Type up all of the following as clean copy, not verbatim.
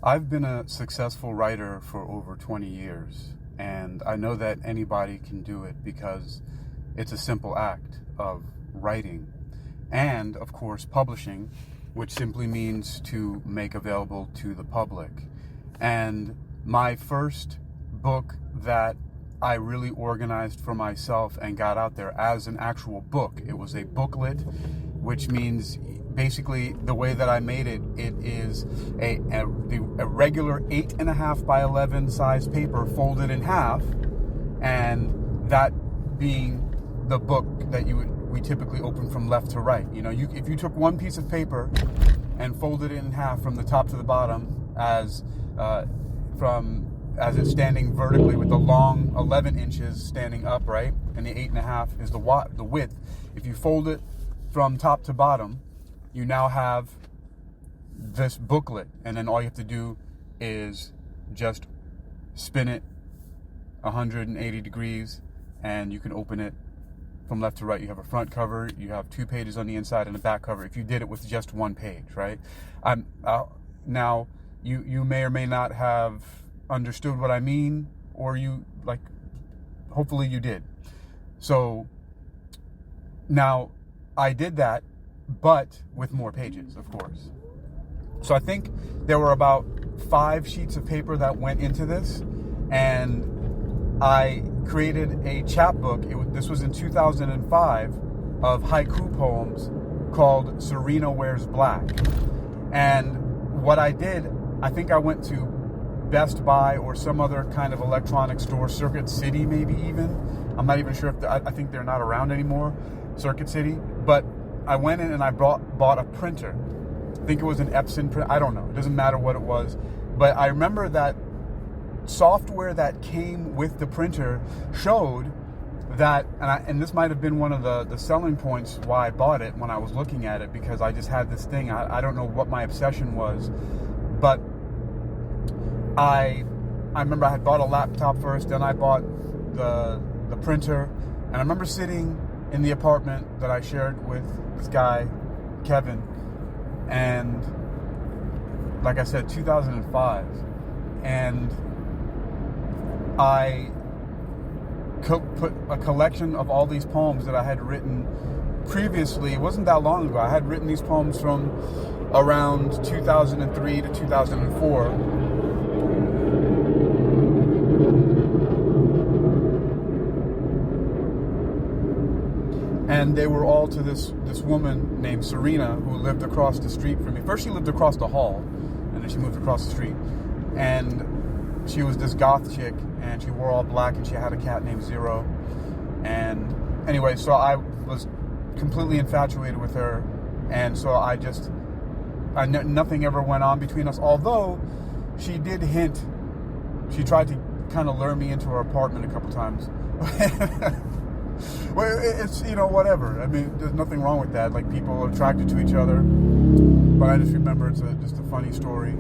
I've been a successful writer for over 20 years, and I know that anybody can do it because it's a simple act of writing and, of course, publishing, which simply means to make available to the public. And my first book that I really organized for myself and got out there as an actual book, it was a booklet, which means basically the way that I made it, it is a regular 8.5 by 11 size paper folded in half, and that being the book that we typically open from left to right. You know, if you took one piece of paper and folded it in half from the top to the bottom as it's standing vertically with the long 11 inches standing upright, and the 8.5 is the width. If you fold it from top to bottom, you now have this booklet, and then all you have to do is just spin it 180 degrees, and you can open it from left to right. You have a front cover, you have 2 pages on the inside, and a back cover if you did it with just 1 page, right? Now, you may or may not have understood what I mean, or hopefully you did. So now I did that, but with more pages, of course. So I think there were about 5 sheets of paper that went into this, and I created a chapbook. This was in 2005, of haiku poems called Serena Wears Black. And what I did, I think I went to Best Buy or some other kind of electronic store, Circuit City maybe even. I'm not even sure if I think they're not around anymore, Circuit City. But I went in and I bought a printer. I think it was an Epson print. I don't know. It doesn't matter what it was. But I remember that software that came with the printer showed that, and this might have been one of the selling points why I bought it when I was looking at it, because I just had this thing. I don't know what my obsession was, but I remember I had bought a laptop first, then I bought the printer, and I remember sitting in the apartment that I shared with this guy, Kevin, and like I said, 2005, and I put a collection of all these poems that I had written previously. It wasn't that long ago. I had written these poems from around 2003 to 2004. And they were all to this woman named Serena, who lived across the street from me. First she lived across the hall, and then she moved across the street. And she was this goth chick, and she wore all black, and she had a cat named Zero. And anyway, so I was completely infatuated with her, and so nothing ever went on between us, although she did hint. She tried to kind of lure me into her apartment a couple times. Well, it's, whatever. I mean, there's nothing wrong with that. Like, people are attracted to each other. But I just remember it's just a funny story.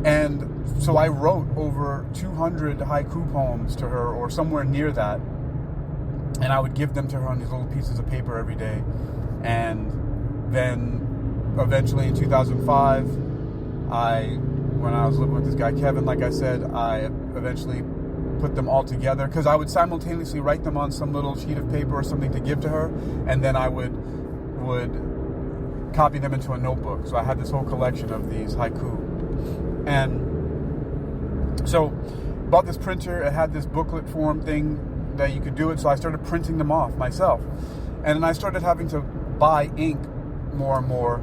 And so I wrote over 200 haiku poems to her, or somewhere near that. And I would give them to her on these little pieces of paper every day. And then eventually in 2005, when I was living with this guy, Kevin, like I said, I eventually put them all together, because I would simultaneously write them on some little sheet of paper or something to give to her, and then I would copy them into a notebook. So I had this whole collection of these haiku. And so bought this printer. It had this booklet form thing that you could do it, so I started printing them off myself. And then I started having to buy ink more and more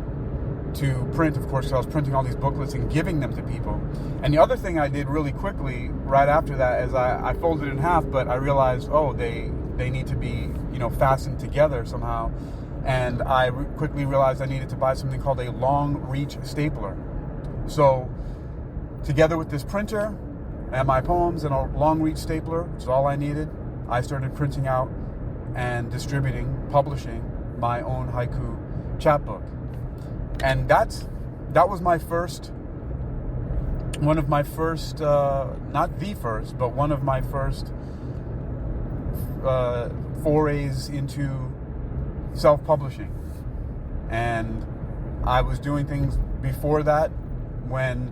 to print, of course, so I was printing all these booklets and giving them to people. And the other thing I did really quickly right after that is I folded it in half, but I realized, they need to be, fastened together somehow. And I quickly realized I needed to buy something called a long reach stapler. So together with this printer and my poems and a long reach stapler, which is all I needed, I started printing out and publishing my own haiku chapbook. And that was one of my first, not the first, but one of my first forays into self-publishing. And I was doing things before that when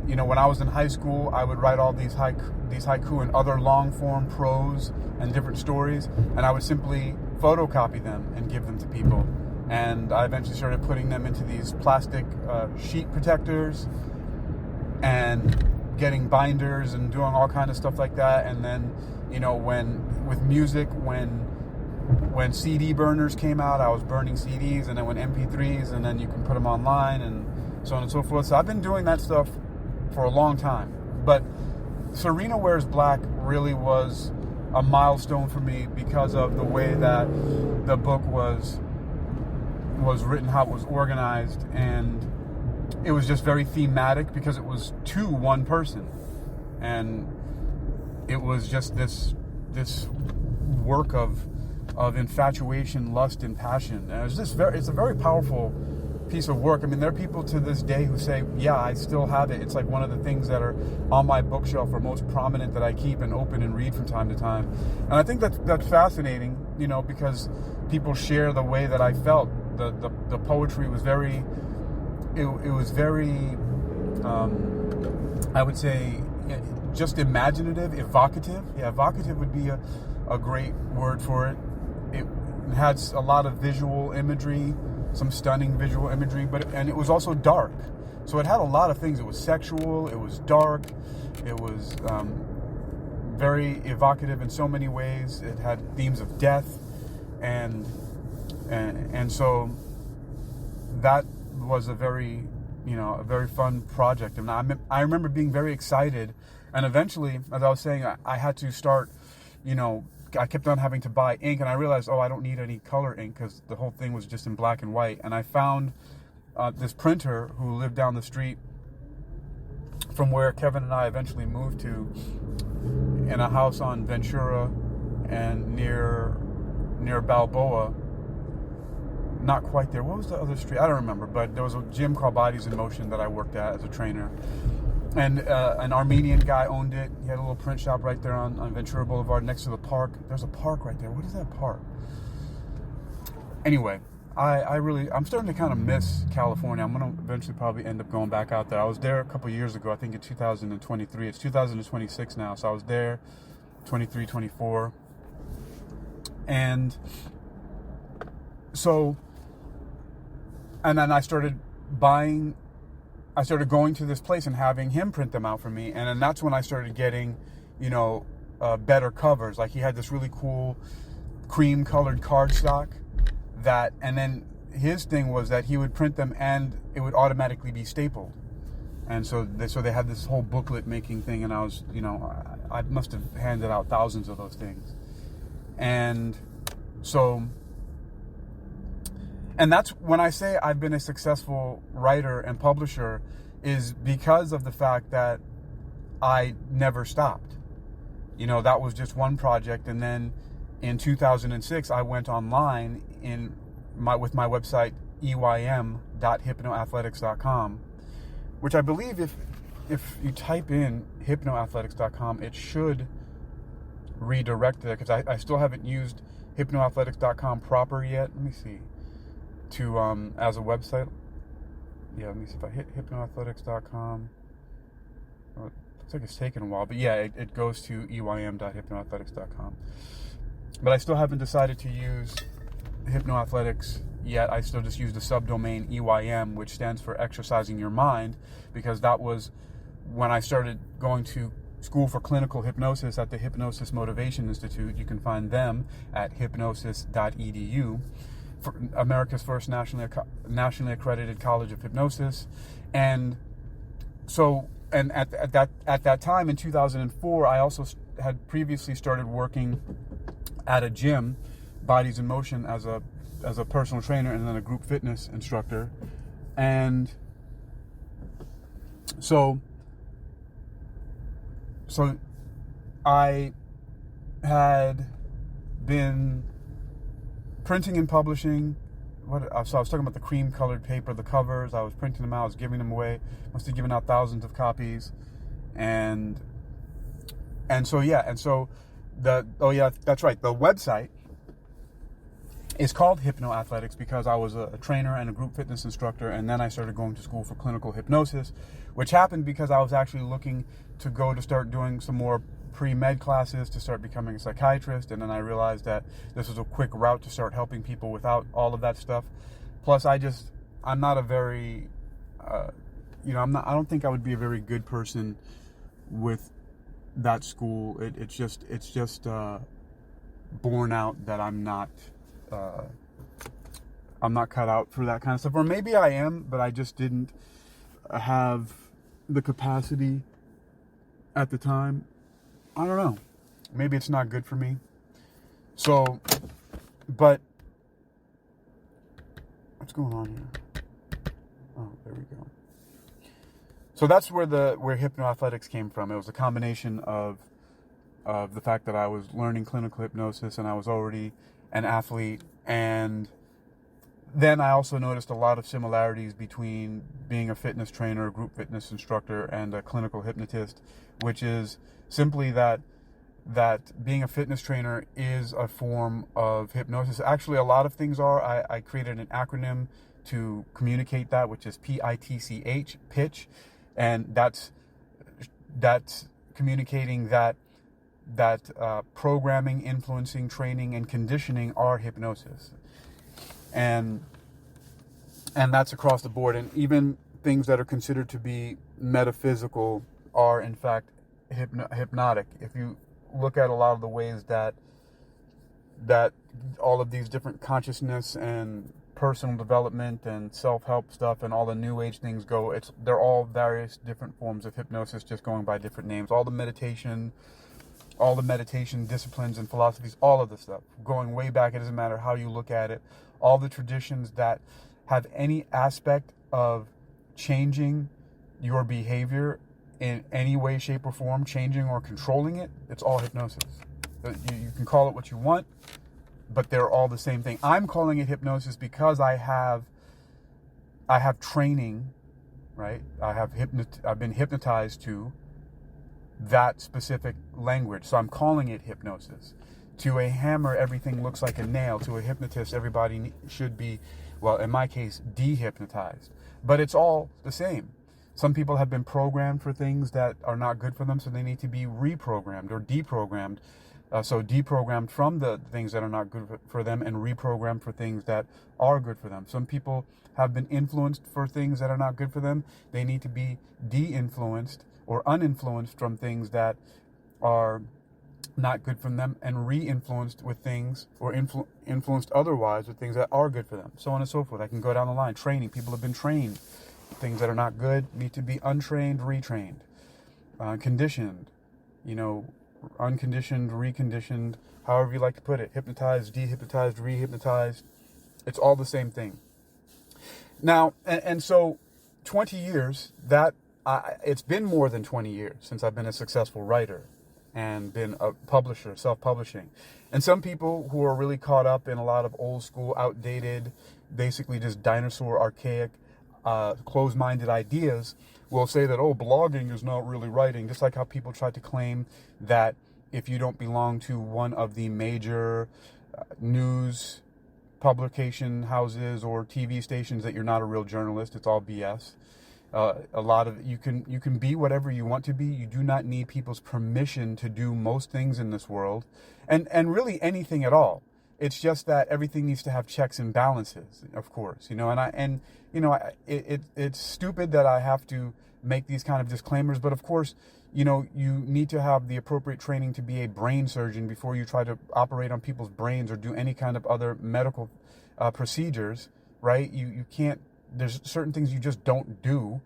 when I was in high school, I would write all these haiku and other long form prose and different stories, and I would simply photocopy them and give them to people. And I eventually started putting them into these plastic sheet protectors and getting binders and doing all kind of stuff like that. And then, with music, when CD burners came out, I was burning CDs, and then when MP3s, and then you can put them online and so on and so forth. So I've been doing that stuff for a long time. But Serena Wears Black really was a milestone for me because of the way that the book was written, how it was organized, and it was just very thematic because it was to one person, and it was just this work of infatuation, lust, and passion. And it's a very powerful piece of work. I mean, there are people to this day who say, yeah, I still have it. It's like one of the things that are on my bookshelf or most prominent that I keep and open and read from time to time. And I think that's fascinating, because people share the way that I felt. The poetry was very, it was very, I would say, just imaginative, evocative. Yeah, evocative would be a great word for it. It had a lot of visual imagery, some stunning visual imagery, and it was also dark. So it had a lot of things. It was sexual, it was dark, it was very evocative in so many ways. It had themes of death, and so that was a very fun project. And I remember being very excited, and eventually, as I was saying, I had to start, I kept on having to buy ink, and I realized, I don't need any color ink because the whole thing was just in black and white. And I found this printer who lived down the street from where Kevin and I eventually moved to, in a house on Ventura and near Balboa. Not quite there. What was the other street? I don't remember, but there was a gym called Bodies in Motion that I worked at as a trainer. And an Armenian guy owned it. He had a little print shop right there on Ventura Boulevard next to the park. There's a park right there. What is that park? Anyway, I'm starting to kind of miss California. I'm going to eventually probably end up going back out there. I was there a couple years ago, I think in 2023. It's 2026 now, so I was there 23, 24. And so, and then I started going to this place and having him print them out for me. And then that's when I started getting, better covers. Like he had this really cool cream colored cardstock and then his thing was that he would print them and it would automatically be stapled. And so they had this whole booklet making thing, and I was, I must have handed out thousands of those things. And that's when I say I've been a successful writer and publisher, is because of the fact that I never stopped. That was just one project. And then in 2006, I went online with my website, eym.hypnoathletics.com, which I believe if you type in hypnoathletics.com, it should redirect there, because I still haven't used hypnoathletics.com proper yet. Let me see. As a website. Yeah, let me see if I hit hypnoathletics.com. Well, looks like it's taken a while, but yeah, it goes to eym.hypnoathletics.com. But I still haven't decided to use Hypnoathletics yet. I still just use the subdomain EYM, which stands for Exercising Your Mind, because that was when I started going to school for clinical hypnosis at the Hypnosis Motivation Institute. You can find them at hypnosis.edu. For America's first nationally accredited college of hypnosis. And so, and at that time in 2004, I also had previously started working at a gym, Bodies in Motion, as a personal trainer and then a group fitness instructor. And so I had been printing and publishing. So I was talking about the cream colored paper, the covers. I was printing them out, I was giving them away. Must have given out thousands of copies. And so that's right. The website It's called hypnoathletics because I was a trainer and a group fitness instructor, and then I started going to school for clinical hypnosis, which happened because I was actually looking to go to start doing some more pre-med classes to start becoming a psychiatrist, and then I realized that this was a quick route to start helping people without all of that stuff. Plus, I'm not a very, I don't think I would be a very good person with that school. It's just borne out that I'm not cut out for that kind of stuff. Or maybe I am, but I just didn't have the capacity at the time. I don't know. Maybe it's not good for me. So, but what's going on here? Oh, there we go. So that's where hypnoathletics came from. It was a combination of the fact that I was learning clinical hypnosis and I was already an athlete, and then I also noticed a lot of similarities between being a fitness trainer, a group fitness instructor, and a clinical hypnotist, which is simply that being a fitness trainer is a form of hypnosis. Actually, a lot of things are. I created an acronym to communicate that, which is PITCH, pitch, and that's communicating that programming, influencing, training, and conditioning are hypnosis. And that's across the board. And even things that are considered to be metaphysical are, in fact, hypnotic. If you look at a lot of the ways that all of these different consciousness and personal development and self-help stuff and all the new age things go, they're all various different forms of hypnosis, just going by different names. All the meditation disciplines and philosophies, all of the stuff, going way back, it doesn't matter how you look at it, all the traditions that have any aspect of changing your behavior in any way, shape, or form, changing or controlling it, it's all hypnosis. You can call it what you want, but they're all the same thing. I'm calling it hypnosis because I have training, right? I've been hypnotized to that specific language, so I'm calling it hypnosis. To a hammer, everything looks like a nail. To a hypnotist, everybody should be, well, in my case, dehypnotized. But it's all the same. Some people have been programmed for things that are not good for them, so they need to be reprogrammed or deprogrammed. So deprogrammed from the things that are not good for them and reprogrammed for things that are good for them. Some people have been influenced for things that are not good for them. They need to be de-influenced or uninfluenced from things that are not good for them and re-influenced with things, or influenced otherwise with things that are good for them, so on and so forth. I can go down the line. Training. People have been trained. Things that are not good need to be untrained, retrained. Conditioned. Unconditioned, reconditioned, however you like to put it. Hypnotized, dehypnotized, rehypnotized. It's all the same thing. Now, and so 20 years, it's been more than 20 years since I've been a successful writer and been a publisher, self-publishing. And some people who are really caught up in a lot of old school, outdated, basically just dinosaur, archaic, closed-minded ideas will say that, blogging is not really writing. Just like how people try to claim that if you don't belong to one of the major news publication houses or TV stations, that you're not a real journalist. It's all BS. A lot of you can be whatever you want to be. You do not need people's permission to do most things in this world, and really anything at all. It's just that everything needs to have checks and balances, of course, it's stupid that I have to make these kind of disclaimers, but of course, you need to have the appropriate training to be a brain surgeon before you try to operate on people's brains or do any kind of other medical procedures, right? You can't, there's certain things you just don't do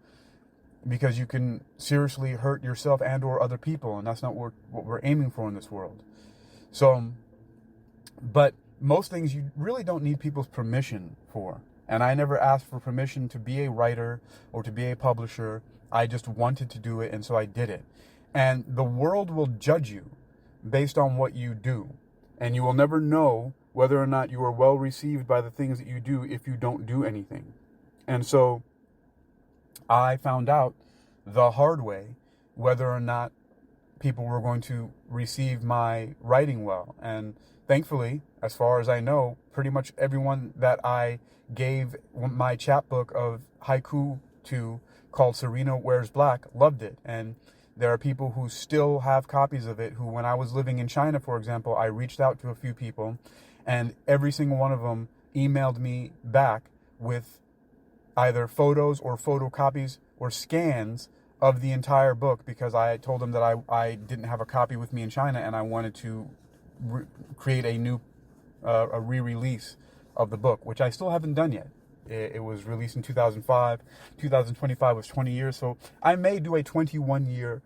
because you can seriously hurt yourself and or other people, and that's not what we're aiming for in this world. So, but most things you really don't need people's permission for. And I never asked for permission to be a writer or to be a publisher. I just wanted to do it, and so I did it. And the world will judge you based on what you do. And you will never know whether or not you are well received by the things that you do if you don't do anything. And so I found out the hard way whether or not people were going to receive my writing well. And thankfully, as far as I know, pretty much everyone that I gave my chapbook of haiku to, called Serena Wears Black, loved it. And there are people who still have copies of it, who, when I was living in China, for example, I reached out to a few people, and every single one of them emailed me back with either photos or photocopies or scans of the entire book, because I told them that I didn't have a copy with me in China, and I wanted to create a new a re-release of the book, which I still haven't done yet. It was released in 2005. 2025 was 20 years, so I may do a 21-year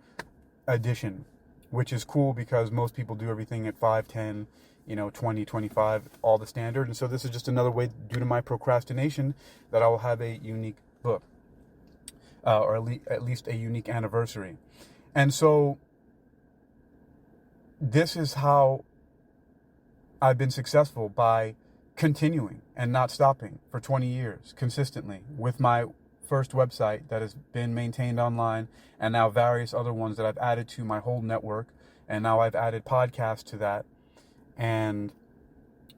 edition, which is cool because most people do everything at 5, 10, 20, 25, all the standard. And so this is just another way, due to my procrastination, that I will have a unique book, or at least a unique anniversary. And so this is how I've been successful, by continuing and not stopping for 20 years consistently with my first website that has been maintained online, and now various other ones that I've added to my whole network. And now I've added podcasts to that. And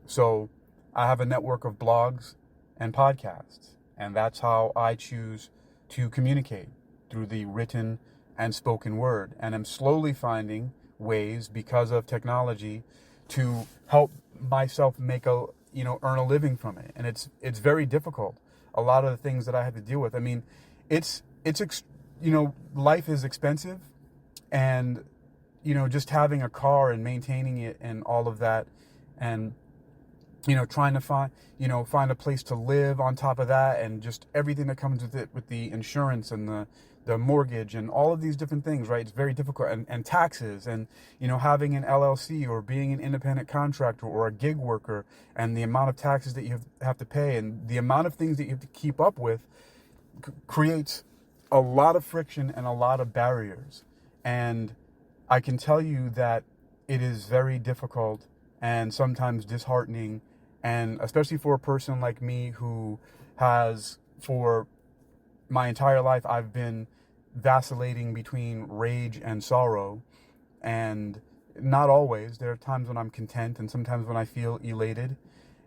so I have a network of blogs and podcasts, and that's how I choose to communicate, through the written and spoken word. And I'm slowly finding ways, because of technology, to help myself earn a living from it. And it's very difficult. A lot of the things that I have to deal with. I mean, life is expensive, and just having a car and maintaining it and all of that, and trying to find a place to live on top of that, and just everything that comes with it, with the insurance and the mortgage and all of these different things, right? It's very difficult. And taxes, and having an LLC or being an independent contractor or a gig worker, and the amount of taxes that you have to pay, and the amount of things that you have to keep up with, creates a lot of friction and a lot of barriers. And I can tell you that it is very difficult and sometimes disheartening, and especially for a person like me who has, for my entire life, I've been vacillating between rage and sorrow. And not always. There are times when I'm content, and sometimes when I feel elated.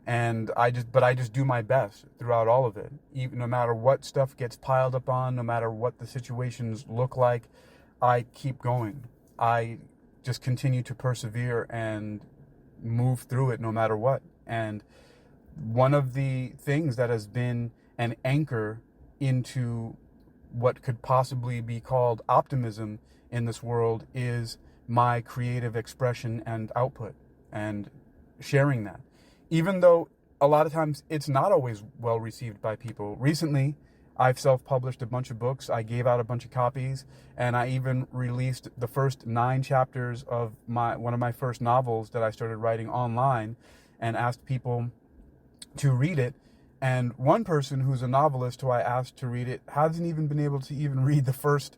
And I just do my best throughout all of it. Even no matter what stuff gets piled up on, no matter what the situations look like, I keep going. I just continue to persevere and move through it no matter what. And one of the things that has been an anchor into what could possibly be called optimism in this world is my creative expression and output, and sharing that. Even though a lot of times it's not always well received by people. Recently, I've self-published a bunch of books. I gave out a bunch of copies, and I even released the first 9 chapters of one of my first novels that I started writing online, and asked people to read it. And one person who's a novelist who I asked to read it hasn't even been able to even read the first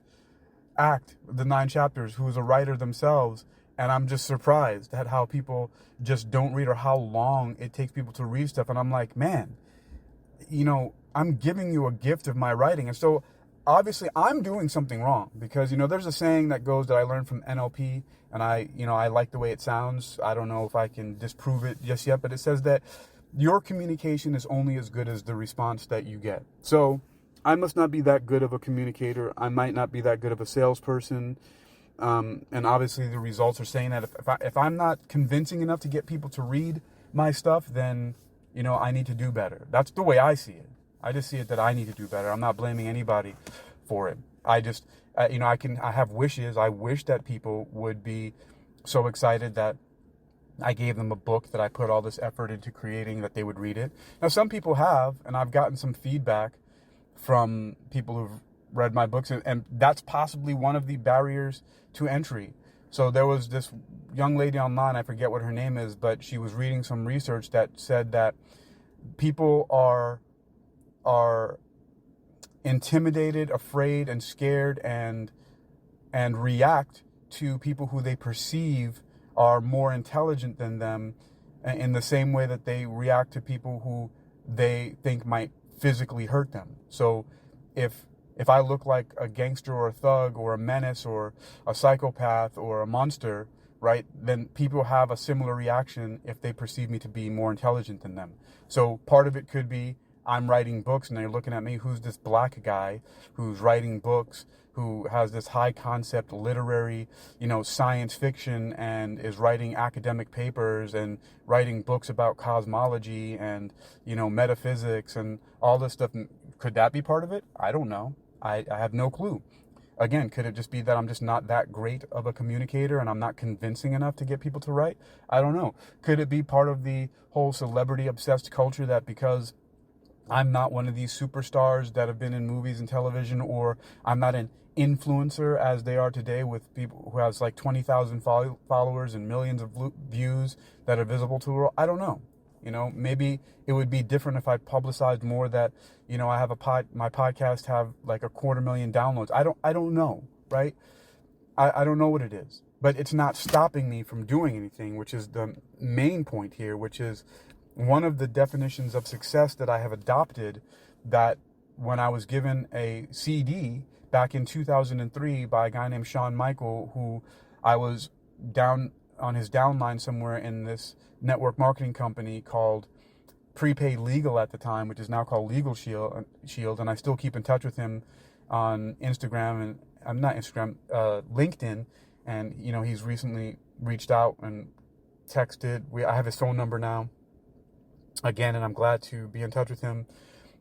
act, the 9 chapters, who's a writer themselves. And I'm just surprised at how people just don't read, or how long it takes people to read stuff. And I'm like, man, I'm giving you a gift of my writing. And so obviously I'm doing something wrong, because, there's a saying that goes, that I learned from NLP, and I like the way it sounds. I don't know if I can disprove it just yet, but it says that your communication is only as good as the response that you get. So I must not be that good of a communicator. I might not be that good of a salesperson. And obviously the results are saying that if I'm not convincing enough to get people to read my stuff, then, I need to do better. That's the way I see it. I just see it that I need to do better. I'm not blaming anybody for it. I just, I have wishes. I wish that people would be so excited that I gave them a book that I put all this effort into creating, that they would read it. Now, some people have, and I've gotten some feedback from people who've read my books, and that's possibly one of the barriers to entry. So there was this young lady online, I forget what her name is, but she was reading some research that said that people are intimidated, afraid, and scared, and react to people who they perceive are more intelligent than them, in the same way that they react to people who they think might physically hurt them. So if I look like a gangster or a thug or a menace or a psychopath or a monster, right, then people have a similar reaction if they perceive me to be more intelligent than them. So part of it could be I'm writing books and they're looking at me, who's this black guy who's writing books, who has this high concept literary, science fiction, and is writing academic papers and writing books about cosmology and, metaphysics and all this stuff. Could that be part of it? I don't know. I have no clue. Again, could it just be that I'm just not that great of a communicator and I'm not convincing enough to get people to write? I don't know. Could it be part of the whole celebrity obsessed culture that because I'm not one of these superstars that have been in movies and television, or I'm not an influencer as they are today with people who has like 20,000 followers and millions of views that are visible to the world? I don't know. Maybe it would be different if I publicized more that, I have my podcast have like 250,000 downloads. I don't know, right? I don't know what it is, but it's not stopping me from doing anything, which is the main point here, which is one of the definitions of success that I have adopted, that when I was given a CD back in 2003 by a guy named Sean Michael, who I was down on his downline somewhere in this network marketing company called Prepaid Legal at the time, which is now called Legal Shield, and I still keep in touch with him on Instagram and I'm not Instagram, LinkedIn, and he's recently reached out and texted. I have his phone number now again, and I'm glad to be in touch with him.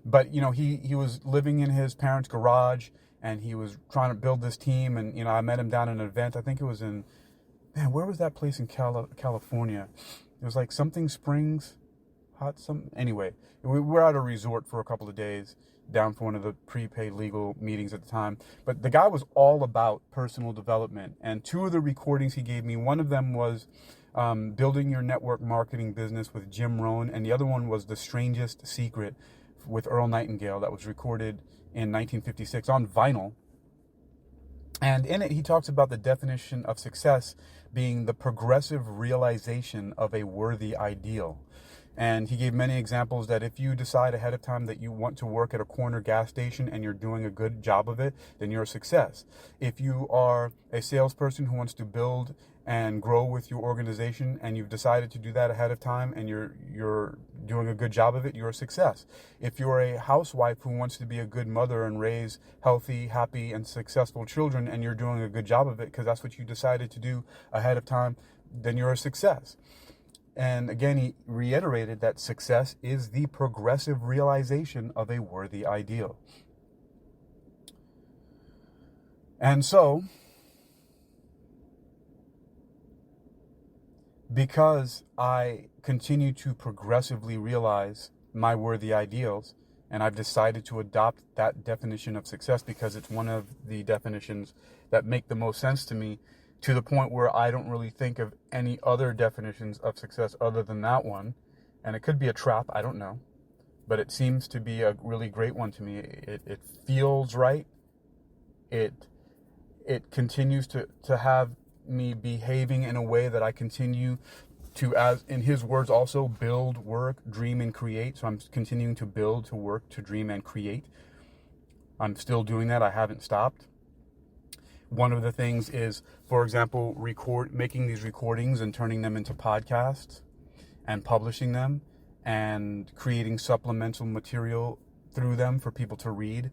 But he was living in his parents' garage and he was trying to build this team, and I met him down at an event. I think it was in, where was that place in California? It was like something Springs, anyway, we were at a resort for a couple of days down for one of the prepaid legal meetings at the time. But the guy was all about personal development. And two of the recordings he gave me, one of them was Building Your Network Marketing Business with Jim Rohn, and the other one was The Strangest Secret with Earl Nightingale, that was recorded in 1956 on vinyl. And in it, he talks about the definition of success being the progressive realization of a worthy ideal. And he gave many examples that if you decide ahead of time that you want to work at a corner gas station and you're doing a good job of it, then you're a success. If you are a salesperson who wants to build and grow with your organization and you've decided to do that ahead of time and you're doing a good job of it, you're a success. If you're a housewife who wants to be a good mother and raise healthy, happy, and successful children and you're doing a good job of it because that's what you decided to do ahead of time, then you're a success. And again, he reiterated that success is the progressive realization of a worthy ideal. And so, because I continue to progressively realize my worthy ideals, and I've decided to adopt that definition of success because it's one of the definitions that make the most sense to me, to the point where I don't really think of any other definitions of success other than that one. And it could be a trap, I don't know. But it seems to be a really great one to me. It feels right. It continues to have me behaving in a way that I continue to, as in his words also, build, work, dream, and create. So I'm continuing to build, to work, to dream, and create. I'm still doing that. I haven't stopped. One of the things is, for example, making these recordings and turning them into podcasts and publishing them and creating supplemental material through them for people to read.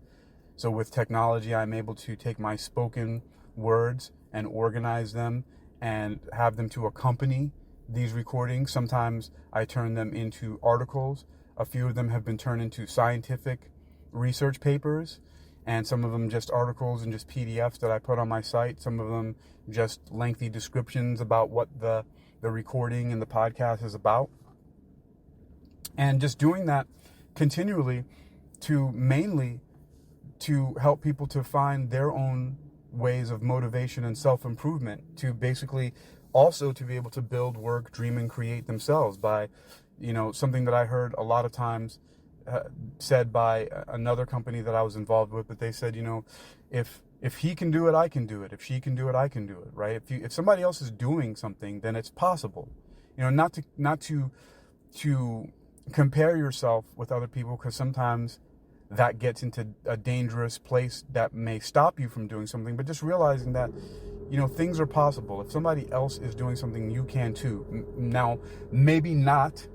So with technology, I'm able to take my spoken words and organize them and have them to accompany these recordings. Sometimes I turn them into articles. A few of them have been turned into scientific research papers, and some of them just articles and just PDFs that I put on my site. Some of them just lengthy descriptions about what the recording and the podcast is about. And just doing that continually mainly to help people to find their own ways of motivation and self-improvement, to basically also to be able to build, work, dream, and create themselves by, something that I heard a lot of times said by another company that I was involved with, but they said, if he can do it, I can do it. If she can do it, I can do it, right? If somebody else is doing something, then it's possible. Not to compare yourself with other people, because sometimes that gets into a dangerous place that may stop you from doing something, but just realizing that, things are possible. If somebody else is doing something, you can too. Now, maybe not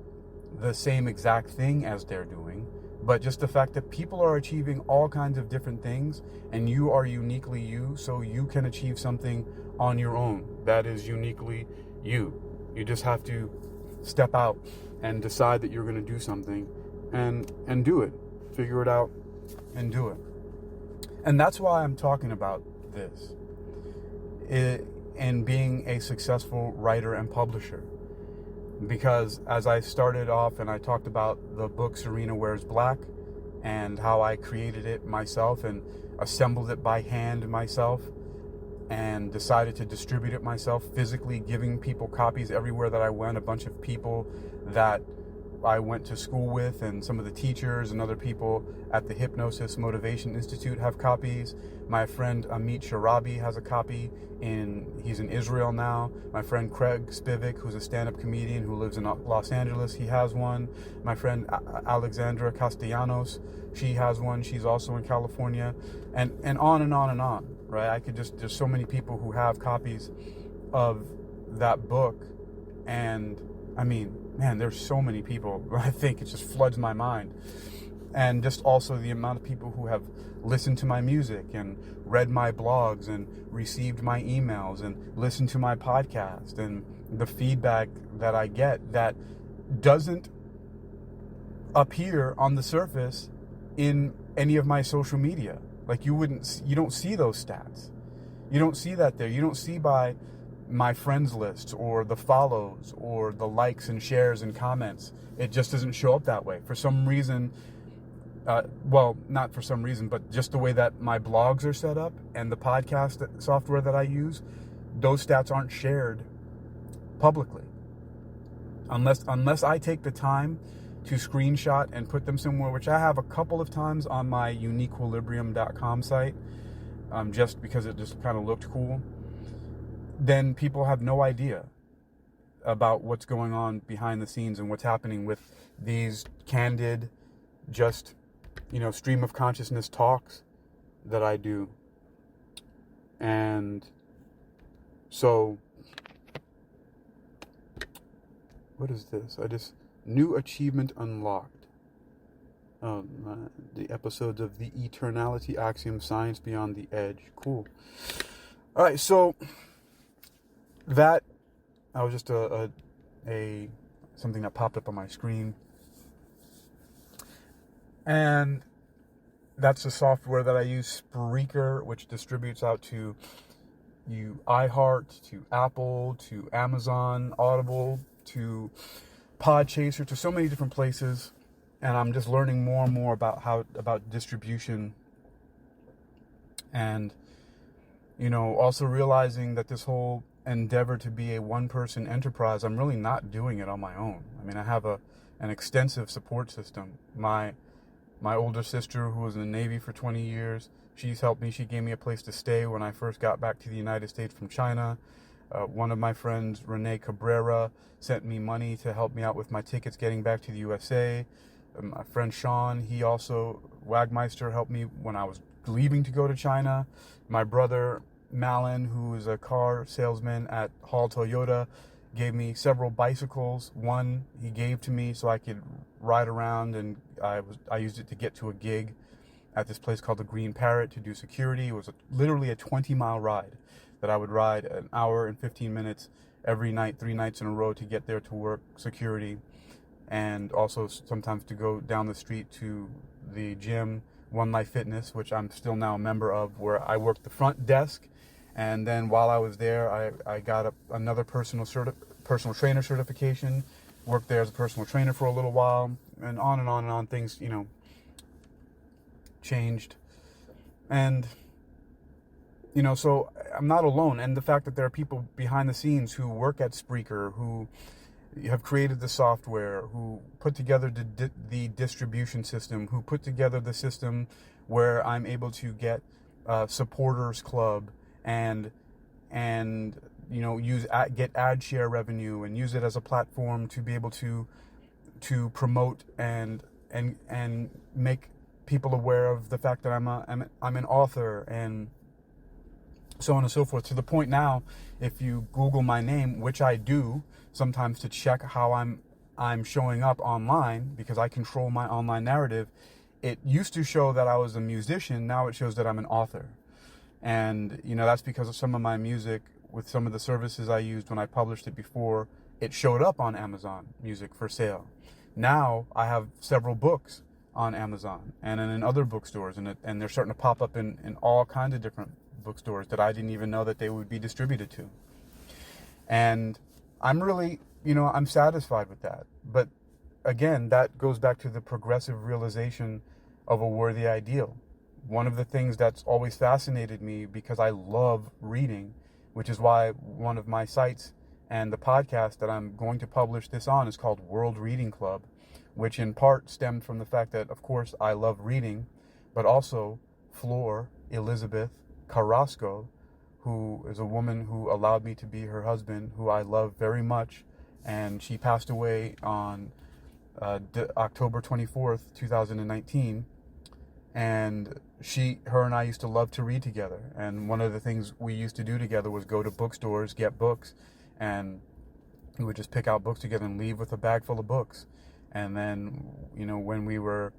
the same exact thing as they're doing, but just the fact that people are achieving all kinds of different things, and you are uniquely you, so you can achieve something on your own that is uniquely you. You just have to step out and decide that you're going to do something and do it. Figure it out and do it. And that's why I'm talking about this. And being a successful writer and publisher. Because as I started off and I talked about the book Serena Wears Black and how I created it myself and assembled it by hand myself and decided to distribute it myself, physically giving people copies everywhere that I went. A bunch of people that I went to school with and some of the teachers and other people at the Hypnosis Motivation Institute have copies. My friend Amit Sharabi has a copy. He's in Israel now. My friend Craig Spivak, who's a stand-up comedian who lives in Los Angeles, he has one. My friend Alexandra Castellanos, she has one. She's also in California. And on and on and on, right? There's so many people who have copies of that book. And I mean, man, there's so many people. I think it just floods my mind. And just also the amount of people who have listened to my music and read my blogs and received my emails and listened to my podcast, and the feedback that I get that doesn't appear on the surface in any of my social media. Like you don't see those stats. You don't see that there. You don't see by my friends list or the follows or the likes and shares and comments. It just doesn't show up that way. For some reason, well, not for some reason, but just the way that my blogs are set up and the podcast software that I use, those stats aren't shared publicly. Unless I take the time to screenshot and put them somewhere, which I have a couple of times on my uniquequilibrium.com site, just because it just kind of looked cool, then people have no idea about what's going on behind the scenes and what's happening with these candid, just, stream of consciousness talks that I do. And so, what is this? New achievement unlocked. The episodes of the Eternality Axiom, Science Beyond the Edge. Cool. All right, so that was just a something that popped up on my screen, and that's the software that I use, Spreaker, which distributes out to you, iHeart, to Apple, to Amazon, Audible, to Podchaser, to so many different places. And I'm just learning more and more about distribution, and also realizing that this whole endeavor to be a one-person enterprise, I'm really not doing it on my own. I mean, I have an extensive support system. My older sister, who was in the Navy for 20 years, she's helped me. She gave me a place to stay when I first got back to the United States from China. One of my friends, Renee Cabrera, sent me money to help me out with my tickets getting back to the USA. My friend Sean, Wagmeister, helped me when I was leaving to go to China. My brother, Malin, who is a car salesman at Hall Toyota, gave me several bicycles. One he gave to me so I could ride around, and I used it to get to a gig at this place called the Green Parrot to do security. It was literally a 20-mile ride that I would ride an hour and 15 minutes every night, 3 nights in a row, to get there to work security, and also sometimes to go down the street to the gym, One Life Fitness, which I'm still now a member of, where I worked the front desk. And then while I was there, I got another personal trainer certification, worked there as a personal trainer for a little while, and on and on and on. Things, changed. And, so I'm not alone. And the fact that there are people behind the scenes who work at Spreaker, who have created the software, who put together the distribution system, who put together the system where I'm able to get supporters club and get ad share revenue and use it as a platform to be able to promote and make people aware of the fact that I'm an author, and so on and so forth, to the point now, if you Google my name, which I do sometimes to check how I'm showing up online, because I control my online narrative, it used to show that I was a musician. Now it shows that I'm an author. And, that's because of some of my music with some of the services I used when I published it before. It showed up on Amazon Music for sale. Now I have several books on Amazon and in other bookstores, and they're starting to pop up in all kinds of different bookstores that I didn't even know that they would be distributed to. And I'm really, I'm satisfied with that. But again, that goes back to the progressive realization of a worthy ideal. One of the things that's always fascinated me, because I love reading, which is why one of my sites and the podcast that I'm going to publish this on is called World Reading Club, which in part stemmed from the fact that, of course, I love reading, but also Flor Elizabeth Carrasco, who is a woman who allowed me to be her husband, who I love very much, and she passed away on October 24th, 2019, and her and I used to love to read together, and one of the things we used to do together was go to bookstores, get books, and we would just pick out books together and leave with a bag full of books. And then, when we were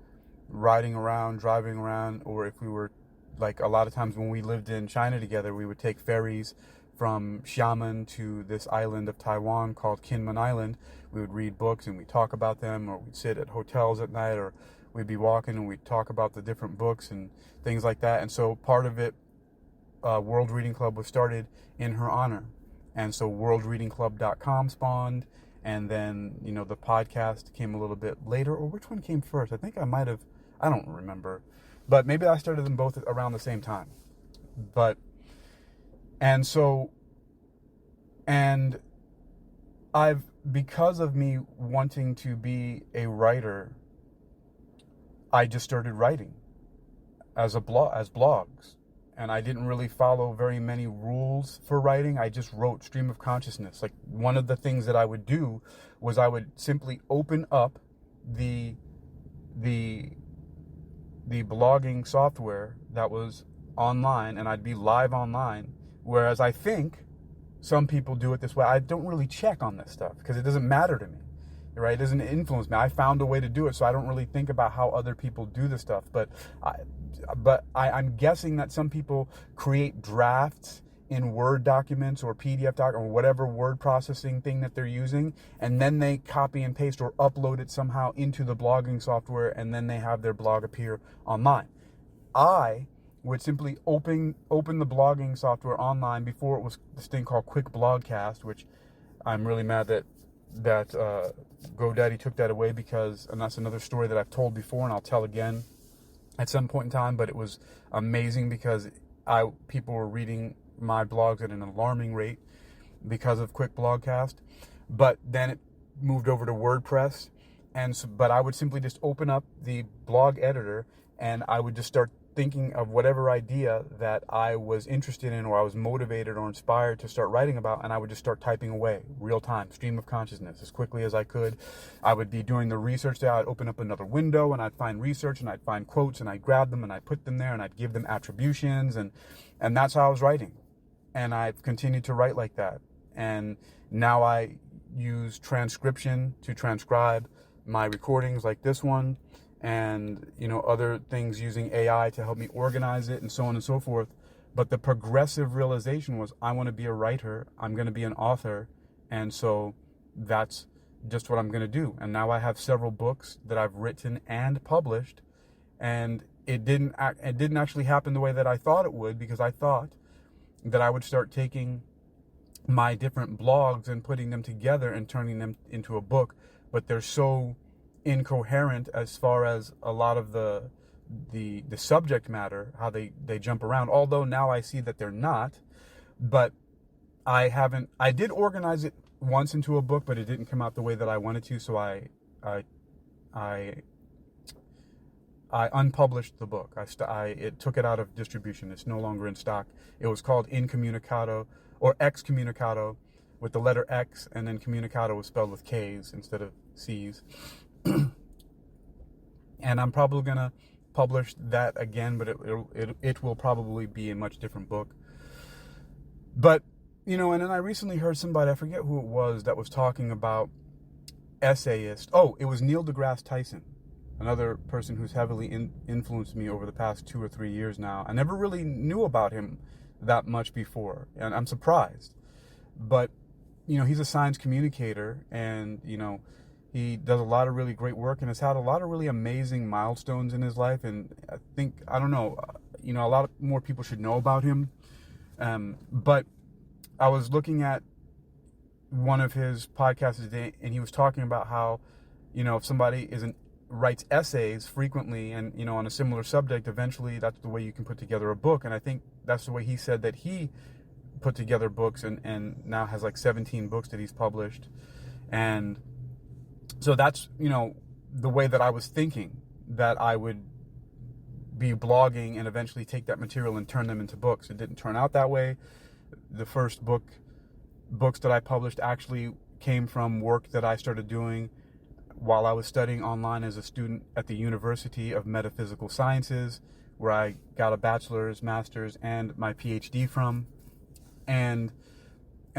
riding around, driving around, or if we were, like a lot of times when we lived in China together, we would take ferries from Xiamen to this island of Taiwan called Kinmen Island. We would read books and we'd talk about them, or we'd sit at hotels at night, or we'd be walking and we'd talk about the different books and things like that. And so part of it, World Reading Club was started in her honor. And so worldreadingclub.com spawned, and then, the podcast came a little bit later. Or which one came first? I think I don't remember. But maybe I started them both around the same time. And because of me wanting to be a writer, I just started writing as blogs. And I didn't really follow very many rules for writing. I just wrote stream of consciousness. Like, one of the things that I would do was I would simply open up the blogging software that was online, and I'd be live online. Whereas I think some people do it this way. I don't really check on this stuff because it doesn't matter to me, right? It doesn't influence me. I found a way to do it, so I don't really think about how other people do the stuff. But I'm guessing that some people create drafts in Word documents or PDF doc or whatever word processing thing that they're using, and then they copy and paste or upload it somehow into the blogging software, and then they have their blog appear online. I would simply open the blogging software online. Before, it was this thing called Quick Blogcast, which I'm really mad that GoDaddy took that away, because, and that's another story that I've told before and I'll tell again at some point in time, but it was amazing because people were reading my blogs at an alarming rate because of Quick Blogcast. But then it moved over to WordPress, but I would simply just open up the blog editor and I would just start thinking of whatever idea that I was interested in, or I was motivated or inspired to start writing about, and I would just start typing away, real time, stream of consciousness, as quickly as I could. I would be doing the research there. I'd open up another window and I'd find research and I'd find quotes and I'd grab them and I'd put them there and I'd give them attributions, and that's how I was writing. And I've continued to write like that. And now I use transcription to transcribe my recordings like this one, and other things using AI to help me organize it, and so on and so forth. But the progressive realization was, I want to be a writer, I'm going to be an author, and so that's just what I'm going to do. And now I have several books that I've written and published, and it didn't actually happen the way that I thought it would, because I thought that I would start taking my different blogs and putting them together and turning them into a book, but they're so incoherent as far as a lot of the subject matter, how they jump around, although now I see that they're not. But I did organize it once into a book, but it didn't come out the way that I wanted to, so I unpublished the book. It took it out of distribution. It's no longer in stock. It was called Incommunicado, or Excommunicado, with the letter X, and then communicado was spelled with K's instead of C's. And I'm probably going to publish that again, but it will probably be a much different book. But, and then I recently heard somebody, I forget who it was, that was talking about essayist. Oh, it was Neil deGrasse Tyson, another person who's heavily influenced me over the past 2 or 3 years now. I never really knew about him that much before, and I'm surprised. But, he's a science communicator, and, he does a lot of really great work and has had a lot of really amazing milestones in his life. And I don't know, a lot more people should know about him. But I was looking at one of his podcasts today, and he was talking about how, if somebody writes essays frequently and, on a similar subject, eventually that's the way you can put together a book. And I think that's the way he said that he put together books and now has like 17 books that he's published. And so that's, the way that I was thinking that I would be blogging and eventually take that material and turn them into books. It didn't turn out that way. The first books that I published actually came from work that I started doing while I was studying online as a student at the University of Metaphysical Sciences, where I got a bachelor's, master's, and my PhD from. And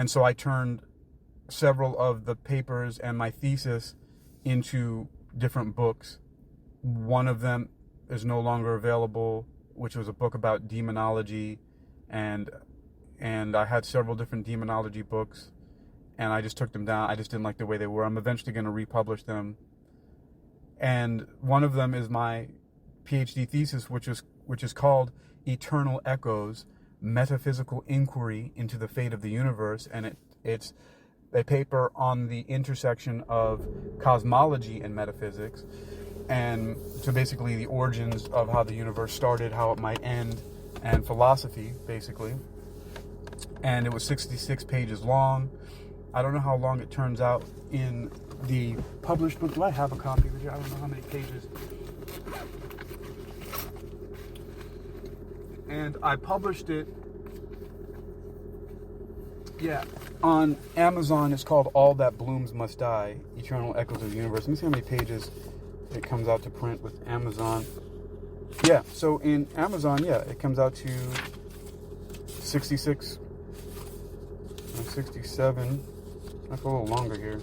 so I turned several of the papers and my thesis into different books. One of them is no longer available, which was a book about demonology, and I had several different demonology books, and I just took them down. I just didn't like the way they were. I'm eventually going to republish them. And one of them is my PhD thesis, which is called Eternal Echoes: Metaphysical Inquiry into the Fate of the Universe, and it's a paper on the intersection of cosmology and metaphysics, and so basically the origins of how the universe started, how it might end, and philosophy, basically. And it was 66 pages long. I don't know how long it turns out in the published book. Do I have a copy of it here? I don't know how many pages. And I published it, on Amazon. It's called All That Blooms Must Die, Eternal Echoes of the Universe. Let me see how many pages it comes out to print with Amazon. Yeah, so in Amazon, it comes out to 66, 67. That's a little longer here.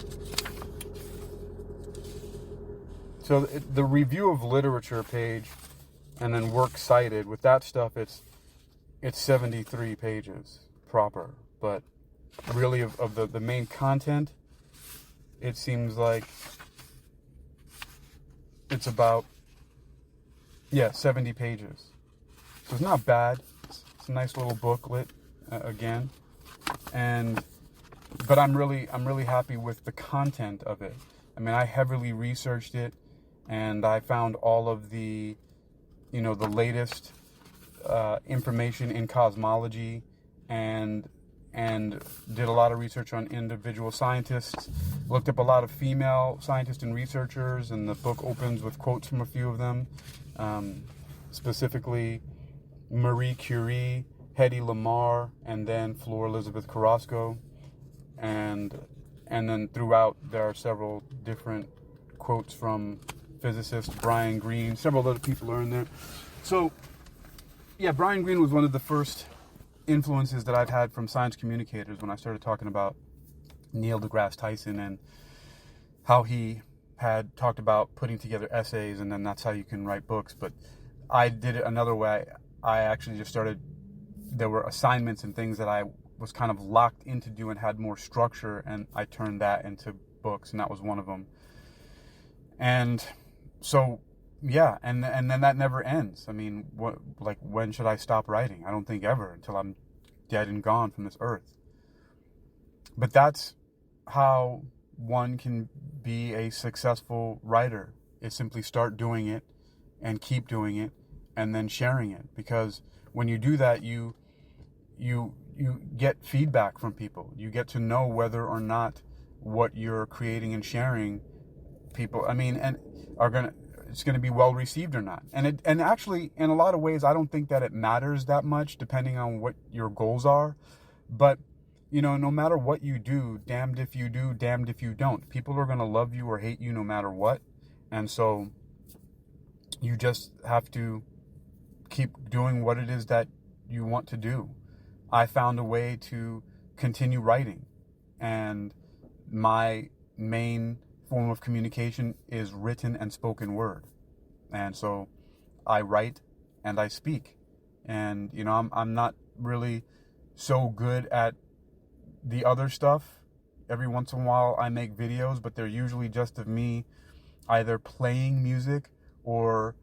So the review of literature page and then works cited, with that stuff, it's 73 pages proper. But really of the main content, it seems like it's about 70 pages. So it's not bad. It's a nice little booklet again, but I'm really happy with the content of it. I mean, I heavily researched it, and I found all of the the latest information in cosmology, and did a lot of research on individual scientists, looked up a lot of female scientists and researchers, and the book opens with quotes from a few of them, specifically Marie Curie, Hedy Lamarr, and then Flora Elizabeth Carrasco. And then throughout there are several different quotes from physicist Brian Greene. Several other people are in there. So, Brian Greene was one of the first influences that I've had from science communicators when I started talking about Neil deGrasse Tyson and how he had talked about putting together essays, and then that's how you can write books. But I did it another way. I actually just started, there were assignments and things that I was kind of locked into do and had more structure, and I turned that into books, and that was one of them. And so, and then that never ends. I mean, when should I stop writing? I don't think ever, until I'm dead and gone from this earth. But that's how one can be a successful writer, is simply start doing it and keep doing it and then sharing it. Because when you do that, you get feedback from people. You get to know whether or not what you're creating and sharing, people, it's going to be well received or not. And actually, in a lot of ways, I don't think that it matters that much, depending on what your goals are. But no matter what you do, damned if you do, damned if you don't. People are going to love you or hate you no matter what. And so you just have to keep doing what it is that you want to do. I found a way to continue writing. And my main form of communication is written and spoken word. And so I write and I speak. And, I'm not really so good at the other stuff. Every once in a while I make videos, but they're usually just of me either playing music or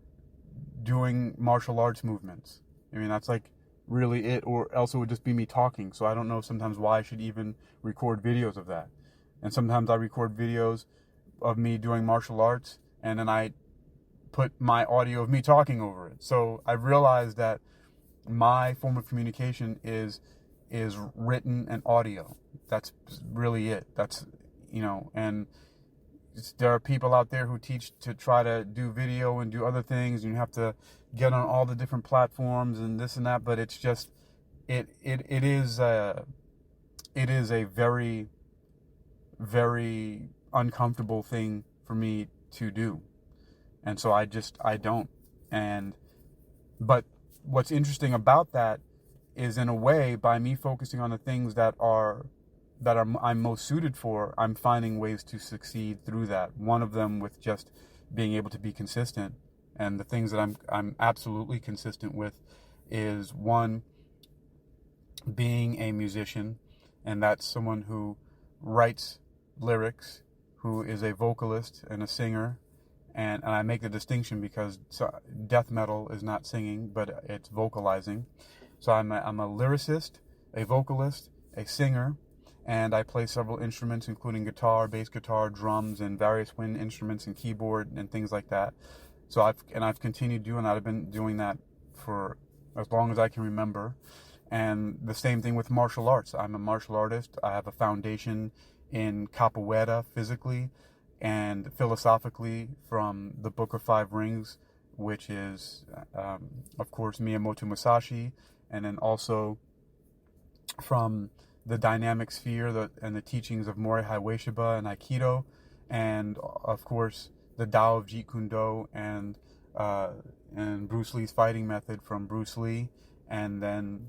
doing martial arts movements. I mean, that's like really it, or else it would just be me talking. So I don't know sometimes why I should even record videos of that. And sometimes I record videos of me doing martial arts, and then I put my audio of me talking over it. So I realized that my form of communication is written and audio. That's really it. That's, and there are people out there who teach to try to do video and do other things, and you have to get on all the different platforms and this and that, but it's just, it is a very, very uncomfortable thing for me to do. And so I don't. But what's interesting about that is, in a way, by me focusing on the things that I'm most suited for, I'm finding ways to succeed through that. One of them with just being able to be consistent. And the things that I'm absolutely consistent with is, one, being a musician, and that's someone who writes lyrics, who is a vocalist and a singer. And I make the distinction because death metal is not singing, but it's vocalizing. So I'm a lyricist, a vocalist, a singer, and I play several instruments, including guitar, bass guitar, drums, and various wind instruments and keyboard and things like that. So I've continued doing that. I've been doing that for as long as I can remember. And the same thing with martial arts. I'm a martial artist. I have a foundation in capoeira physically and philosophically from the Book of Five Rings, which is, of course, Miyamoto Musashi, and then also from the dynamic sphere and the teachings of Morihei Ueshiba and Aikido, and of course the Tao of Jeet Kune Do and Bruce Lee's fighting method from Bruce Lee, and then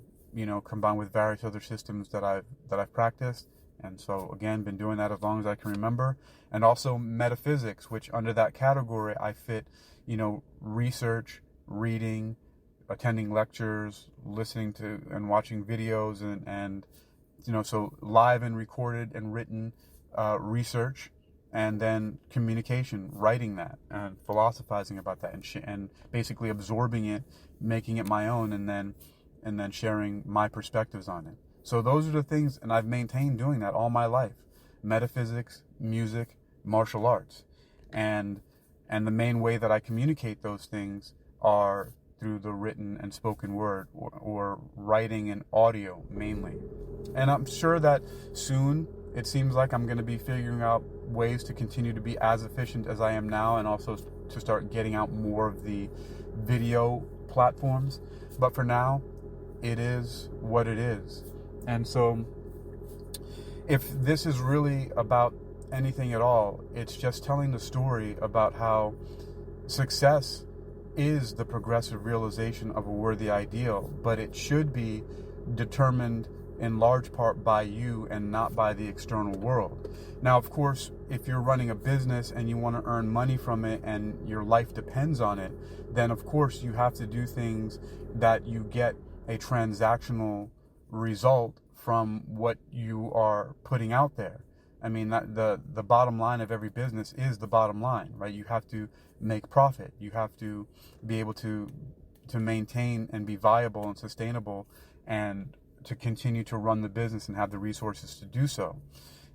combined with various other systems that I've practiced. And so again, been doing that as long as I can remember. And also metaphysics, which under that category I fit, research, reading, attending lectures, listening to and watching videos, and so live and recorded and written research, and then communication, writing that and philosophizing about that, and basically absorbing it, making it my own, and then sharing my perspectives on it. So those are the things, and I've maintained doing that all my life: metaphysics, music, martial arts, and the main way that I communicate those things are through the written and spoken word, or writing and audio mainly. And I'm sure that soon it seems like I'm going to be figuring out ways to continue to be as efficient as I am now, and also to start getting out more of the video platforms. But for now, it is what it is. And so if this is really about anything at all, it's just telling the story about how success is the progressive realization of a worthy ideal, but it should be determined in large part by you and not by the external world. Now, of course, if you're running a business and you want to earn money from it and your life depends on it, then of course you have to do things that you get a transactional result from what you are putting out there. I mean, the bottom line of every business is the bottom line, right? You have to make profit. You have to be able to maintain and be viable and sustainable, and to continue to run the business and have the resources to do so.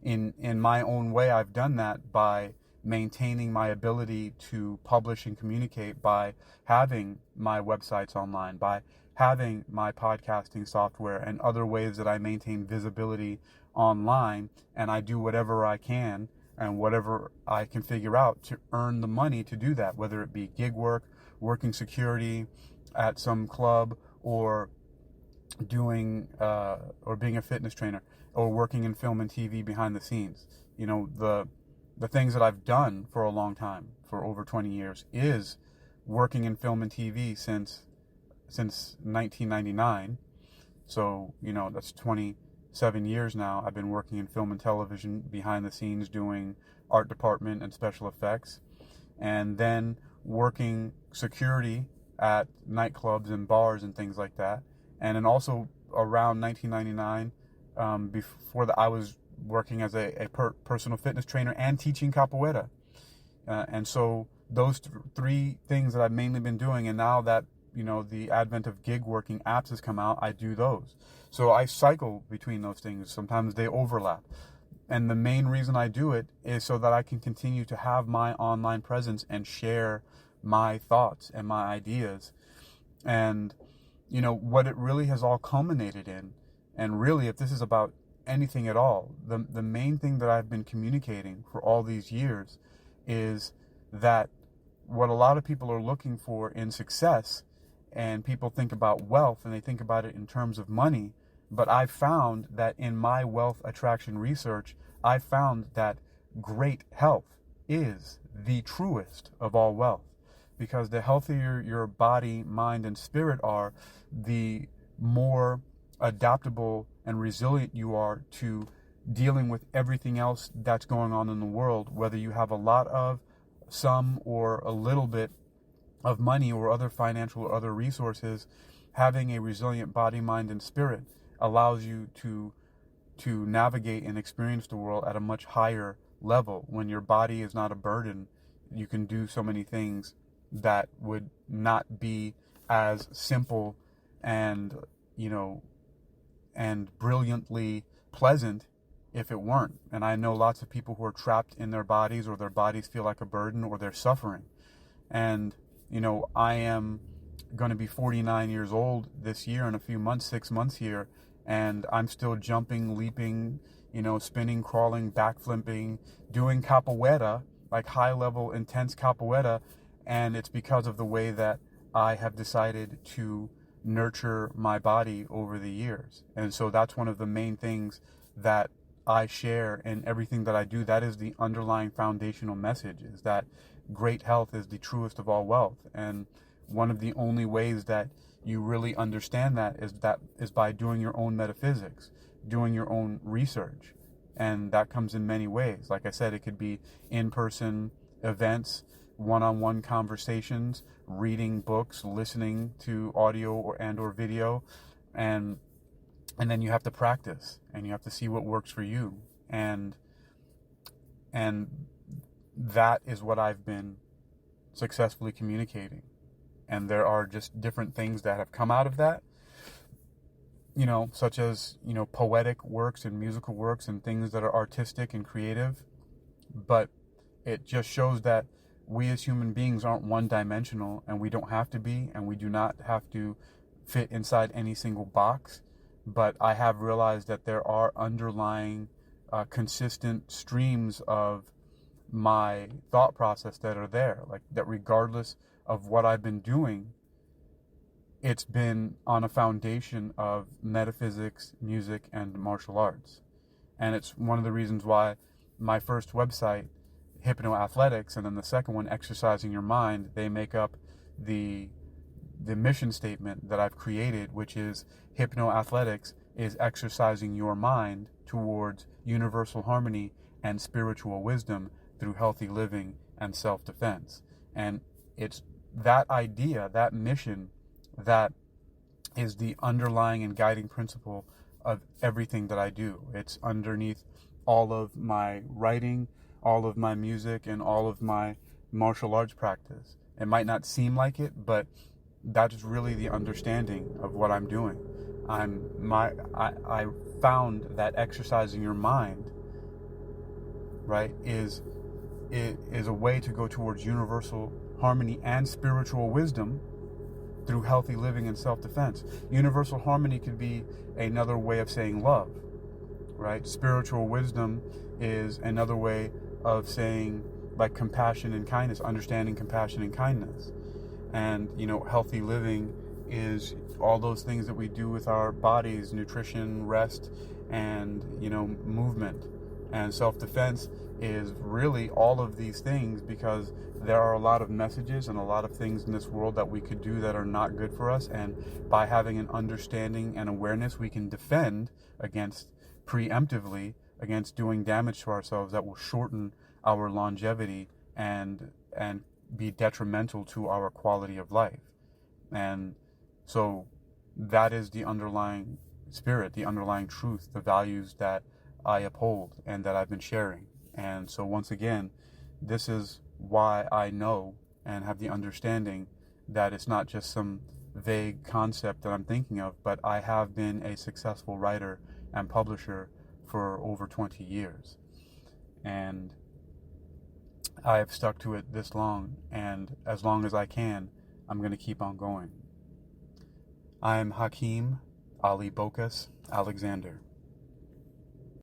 In my own way, I've done that by maintaining my ability to publish and communicate, by having my websites online, by having my podcasting software, and other ways that I maintain visibility online, and I do whatever I can and whatever I can figure out to earn the money to do that, whether it be gig work, working security at some club, or doing or being a fitness trainer, or working in film and TV behind the scenes. The things that I've done for a long time, for over 20 years, is working in film and TV since 1999, So, that's 27 years now. I've been working in film and television behind the scenes doing art department and special effects, and then working security at nightclubs and bars and things like that. And then also around 1999, before that, I was working as a personal fitness trainer and teaching capoeira. And so those three things that I've mainly been doing, and now that the advent of gig working apps has come out, I do those. So I cycle between those things. Sometimes they overlap. And the main reason I do it is so that I can continue to have my online presence and share my thoughts and my ideas. And, what it really has all culminated in, and really, if this is about anything at all, the main thing that I've been communicating for all these years is that what a lot of people are looking for in success, and people think about wealth and they think about it in terms of money, but I've found that in my wealth attraction research, I found that great health is the truest of all wealth. Because the healthier your body, mind, and spirit are, the more adaptable and resilient you are to dealing with everything else that's going on in the world, whether you have a lot of, some, or a little bit of money or other financial or other resources. Having a resilient body, mind, and spirit allows you to navigate and experience the world at a much higher level. When your body is not a burden, you can do so many things that would not be as simple and and brilliantly pleasant if it weren't. And I know lots of people who are trapped in their bodies, or their bodies feel like a burden, or they're suffering. And I am going to be 49 years old this year in a few months, 6 months here, and I'm still jumping, leaping, spinning, crawling, backflipping, doing capoeira, like high level intense capoeira. And it's because of the way that I have decided to nurture my body over the years. And so that's one of the main things that I share in everything that I do. That is the underlying foundational message, is that great health is the truest of all wealth. And one of the only ways that you really understand that is by doing your own metaphysics, doing your own research. And that comes in many ways. Like I said, it could be in-person events, one-on-one conversations, reading books, listening to audio or video, and then you have to practice, and you have to see what works for you, and that is what I've been successfully communicating. And there are just different things that have come out of that, such as poetic works and musical works and things that are artistic and creative. But it just shows that we as human beings aren't one-dimensional, and we don't have to be, and we do not have to fit inside any single box. But I have realized that there are underlying consistent streams of my thought process that are there, like that regardless of what I've been doing, it's been on a foundation of metaphysics, music, and martial arts. And it's one of the reasons why my first website, Hypnoathletics, and then the second one, Exercising Your Mind, they make up the mission statement that I've created, which is Hypnoathletics is exercising your mind towards universal harmony and spiritual wisdom through healthy living and self-defense. And it's that idea, that mission, that is the underlying and guiding principle of everything that I do. It's underneath all of my writing, all of my music, and all of my martial arts practice. It might not seem like it, but that is really the understanding of what I'm doing. I found that exercising your mind, right, is a way to go towards universal harmony and spiritual wisdom through healthy living and self-defense. Universal harmony could be another way of saying love, right? Spiritual wisdom is another way of saying, like, compassion and kindness, understanding compassion and kindness. And, healthy living is all those things that we do with our bodies, nutrition, rest, and, movement. And self-defense is really all of these things, because there are a lot of messages and a lot of things in this world that we could do that are not good for us. And by having an understanding and awareness, we can defend against, preemptively, against doing damage to ourselves that will shorten our longevity and be detrimental to our quality of life. And so that is the underlying spirit, the underlying truth, the values that I uphold and that I've been sharing. And so once again, this is why I know and have the understanding that it's not just some vague concept that I'm thinking of, but I have been a successful writer and publisher for over 20 years. And I have stuck to it this long, and as long as I can, I'm going to keep on going. I am Hakeem Ali Bokas Alexander.